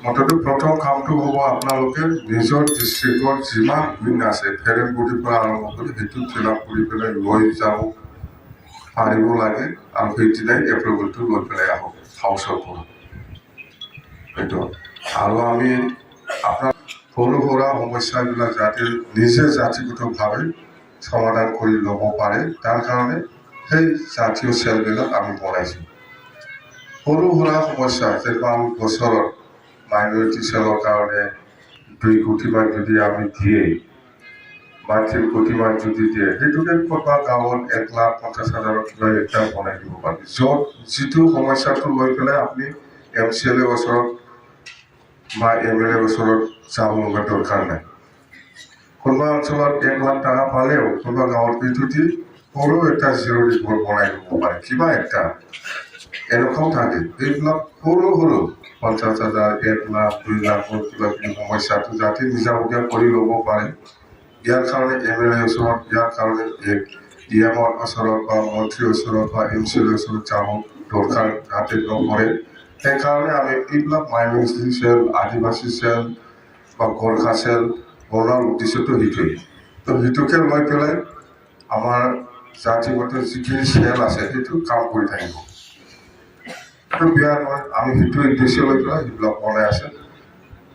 মুঠতে প্ৰথম কামটো হ'ব আপোনালোকে নিজৰ ডিষ্ট্ৰিক্টৰ যিমান উইন আছে ফেৰেনগুটিৰ পৰা আৰম্ভ কৰি সেইটো ফিল আপ কৰি পেলাই লৈ যাব পাৰিব লাগে আৰু সেইদিনাই এপ্ৰুভেলটো লৈ পেলাই আহক হাউচৰ পৰা সেইটো আৰু আমি আপোনাৰ সৰু সুৰা সমস্যাবিলাক যাতে নিজে জাতিগতভাৱে সমাধান কৰি ল'ব পাৰে তাৰ কাৰণে সেই জাতীয় চেলবিলাক আমি বনাইছোঁ সৰু সুৰা সমস্যা যেনেকুৱা আমি বছৰত মাইনৰিটি চেলৰ কাৰণে 2 কোটিমান যদি আমি দিয়ে বা 3 কোটিমান যদি দিয়ে সেইটোকে ক'ৰবাত গাঁৱত 1,50,000 কিবা একটা বনাই দিব পাৰি য'ত যিটো সমস্যাটো লৈ পেলাই আপুনি MCLA ওচৰত বা MLA ওচৰত যাব লগা দৰকাৰ নাই কোনোবা অঞ্চলত 1 লাখ টকা পালেও কোনোবা গাঁৱত সেইটো দি সৰু এটা জিৰণি ঘৰ বনাই দিব পাৰে কিবা একটা এনেকুৱাও থাকে এইবিলাক সৰু সৰু 50,000 1 লাখ 2 লাখৰ কিবা কিবি সমস্যাটো যাতে নিজাববীয়া কৰি ল'ব পাৰে ইয়াৰ কাৰণে MLA ওচৰত ইয়াৰ কাৰণে DMৰ ওচৰত বা মন্ত্ৰীৰ ওচৰত বা MCLA ওচৰত যাব দৰকাৰ যাতে নকৰে সেইকাৰণে আমি এইবিলাক মাইনৰিটি চেল আদিবাসী চেল বা গোৰ্খা চেল বনোৱাৰ উদ্দেশ্যটো সেইটোৱেই তো সেইটোকে লৈ পেলাই আমাৰ জাতিগত যিখিনি চেল আছে সেইটো কাম কৰি থাকিব সেইটো বেয়া নহয় আমি সেইটো উদ্দেশ্য লৈ পেলাই সেইবিলাক বনাই আছে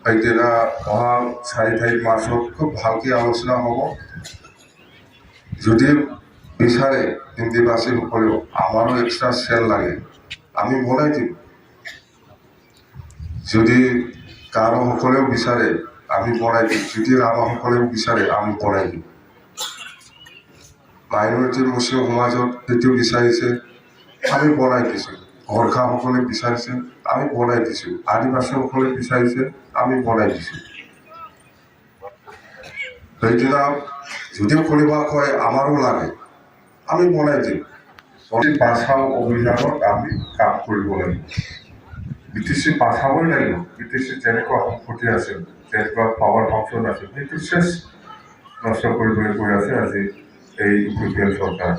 সেইদিনা অহা 4 তাৰিখ মাৰ্চত খুব ভালকৈ আলোচনা হ'ব যদি বিচাৰে হিন্দীভাষীসকলেও আমাৰো এক্সট্ৰা চেল লাগে আমি বনাই দিম যদি গাৰোসকলেও বিচাৰে আমি বনাই দিম যদি ৰাভাসকলেও বিচাৰে আমি বনাই দিম মাইনৰিটি মুছলিম সমাজত সেইটো বিচাৰিছে আমি বনাই দিছোঁ গোৰ্খাসকলে বিচাৰিছে আমি বনাই দিছোঁ আদিবাসীসকলে বিচাৰিছে আমি বনাই দিছোঁ সেইদিনা যদিও কোনোবা কয় আমাৰো লাগে আমি বনাই দিম বাচাও অভিযানত আমি কাম কৰিব লাগিব BTC বাচাবই লাগিব BTC যেনেকুৱা সম্পত্তি আছিল যেনেকুৱা পাৱাৰ ফাংচন আছিল সেইটো চেছ নষ্ট কৰিবলৈ গৈ আছে আজি এই ইউপিপিএল চৰকাৰ